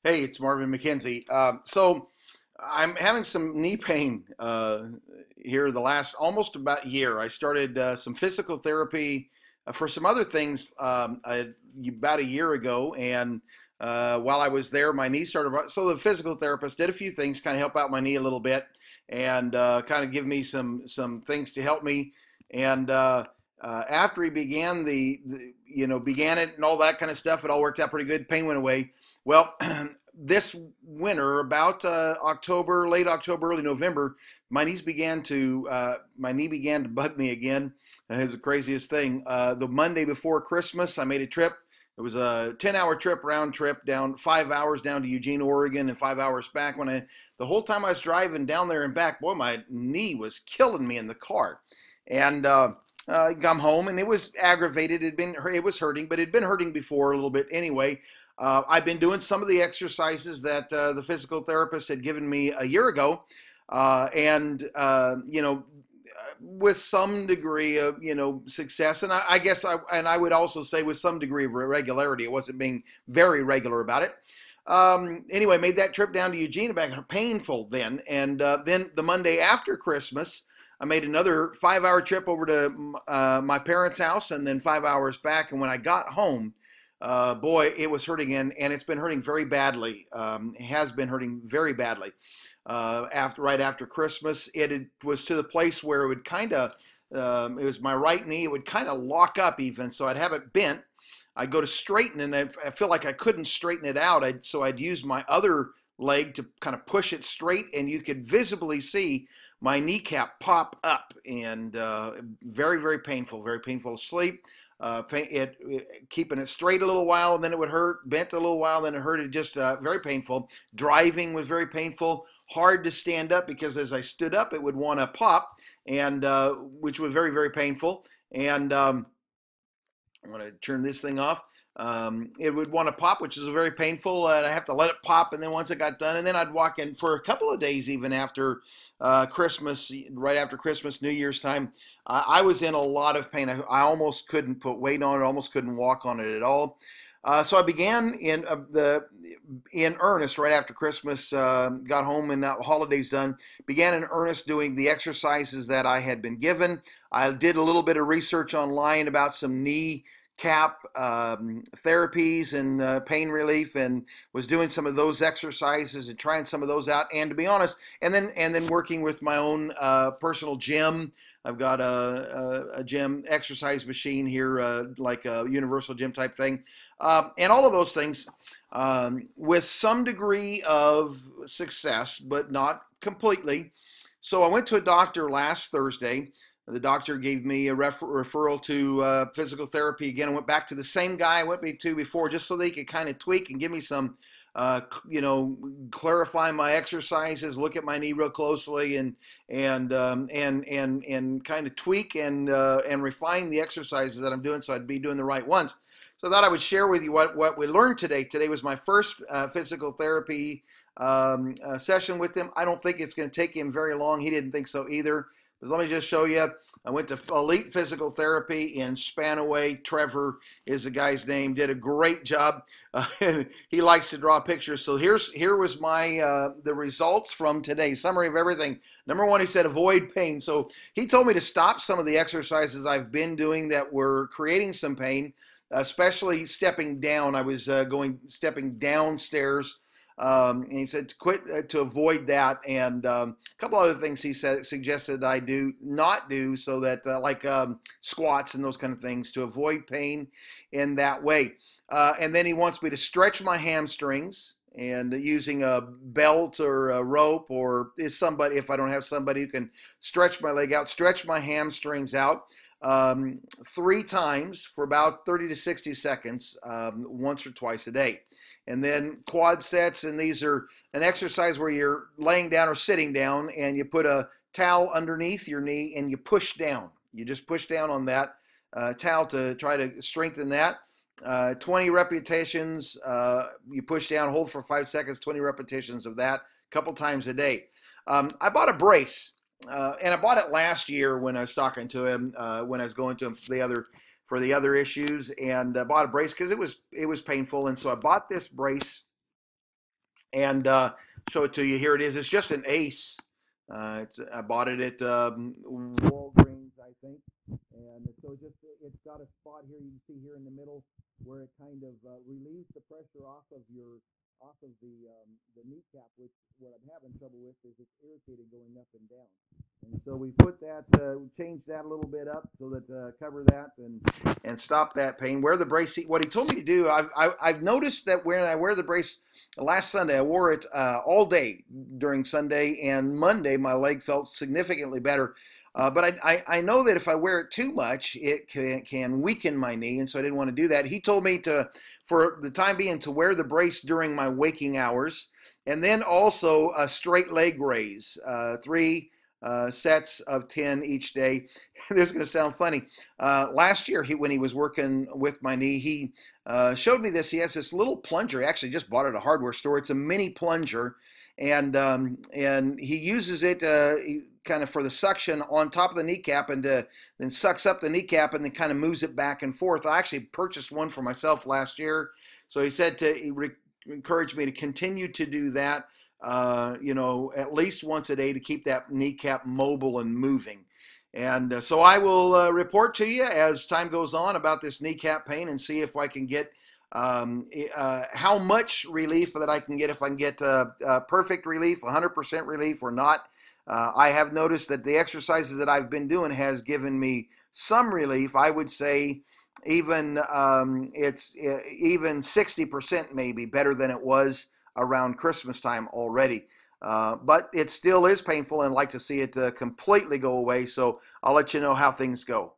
Hey, it's Marvin McKenzie. So I'm having some knee pain here the last almost about year. I started some physical therapy for some other things about a year ago, and while I was there, my knee started. So the physical therapist did a few things, kind of help out my knee a little bit, and kind of give me some things to help me. And after he began began it and all that kind of stuff, it all worked out pretty good. Pain went away. Well, this winter, about October, late October, early November, my knee began to bug me again. It was the craziest thing. The Monday before Christmas, I made a trip. It was a 10-hour trip, round trip, down 5 hours down to Eugene, Oregon, and 5 hours back. The whole time I was driving down there and back, boy, my knee was killing me in the car. And come home, and it was aggravated. It was hurting, but it had been hurting before a little bit anyway. I've been doing some of the exercises that the physical therapist had given me a year ago, and with some degree of success, and I guess I would also say with some degree of regularity. It wasn't being very regular about it. Anyway, made that trip down to Eugene, back painful then, and then the Monday after Christmas, I made another 5-hour trip over to my parents' house, and then 5 hours back. And when I got home, boy, it was hurting, and it's been hurting very badly. It has been hurting very badly. Right after Christmas, it was to the place where it would kind of, it was my right knee, it would kind of lock up even, so I'd have it bent. I'd go to straighten, and I feel like I couldn't straighten it out, so I'd use my other leg to kind of push it straight, and you could visibly see my kneecap pop up, and very very painful to sleep. Keeping it straight a little while, and then it would hurt. Bent a little while, then it hurt. It just very painful. Driving was very painful. Hard to stand up because as I stood up, it would want to pop, and which was very very painful. And I'm going to turn this thing off. It would want to pop, which is very painful. And I have to let it pop, and then once it got done, and then I'd walk in for a couple of days, even after Christmas, right after Christmas, New Year's time. I was in a lot of pain. I almost couldn't put weight on it, almost couldn't walk on it at all. So I began in earnest right after Christmas. Got home and the holidays done. Began in earnest doing the exercises that I had been given. I did a little bit of research online about some knee cap therapies and pain relief, and was doing some of those exercises and trying some of those out. And to be honest, and then working with my own personal gym. I've got a gym exercise machine here, like a universal gym type thing, and all of those things with some degree of success, but not completely. So I went to a doctor last Thursday. The doctor gave me a referral to physical therapy again. I went back to the same guy I went to before, just so they could kind of tweak and give me some, clarify my exercises, look at my knee real closely, and kind of tweak and refine the exercises that I'm doing, so I'd be doing the right ones. So I thought I would share with you what we learned today. Today was my first physical therapy session with him. I don't think it's going to take him very long. He didn't think so either. But let me just show you. I went to Elite Physical Therapy in Spanaway. Trevor is the guy's name. Did a great job. And he likes to draw pictures. So here was my the results from today. Summary of everything. Number one, he said avoid pain. So he told me to stop some of the exercises I've been doing that were creating some pain, especially stepping down. I was stepping downstairs. And he said to quit, to avoid that, and a couple other things he suggested I not do, so that like squats and those kind of things, to avoid pain in that way. And then he wants me to stretch my hamstrings, and using a belt or a rope, or if I don't have somebody who can stretch my leg out, stretch my hamstrings out 3 times for about 30 to 60 seconds, once or twice a day. And then quad sets, and these are an exercise where you're laying down or sitting down, and you put a towel underneath your knee and you push down. You just push down on that towel to try to strengthen that. 20 repetitions, you push down, hold for 5 seconds, 20 repetitions of that, a couple times a day. I bought a brace. And I bought it last year when I was talking to him, when I was going to him for the other issues, and bought a brace because it was painful, and so I bought this brace, and show it to you. Here it is. It's just an ace. I bought it at Walgreens, I think, and so it's got a spot here. You can see here in the middle where it kind of relieves the pressure off of the kneecap, which what I'm having trouble with is it's irritated going up and down. And so we put that, changed that a little bit up so that cover that and stop that pain. Wear the brace. What he told me to do, I've noticed that when I wear the brace. Last Sunday, I wore it all day during Sunday, and Monday my leg felt significantly better. But I know that if I wear it too much, it can weaken my knee, and so I didn't want to do that. He told me for the time being, to wear the brace during my waking hours, and then also a straight leg raise, 3 sets of 10 each day. This is going to sound funny. Last year, when he was working with my knee, he showed me this. He has this little plunger. He actually just bought it at a hardware store. It's a mini plunger, and he uses it kind of for the suction on top of the kneecap, and then sucks up the kneecap and then kind of moves it back and forth. I actually purchased one for myself last year, so he said he encouraged me to continue to do that. At least once a day to keep that kneecap mobile and moving. And so I will report to you as time goes on about this kneecap pain and see if I can get how much relief that I can get, if I can get perfect relief, 100% relief or not. I have noticed that the exercises that I've been doing has given me some relief. I would say even it's even 60% maybe better than it was around Christmas time already. But it still is painful, and I'd like to see it completely go away. So I'll let you know how things go.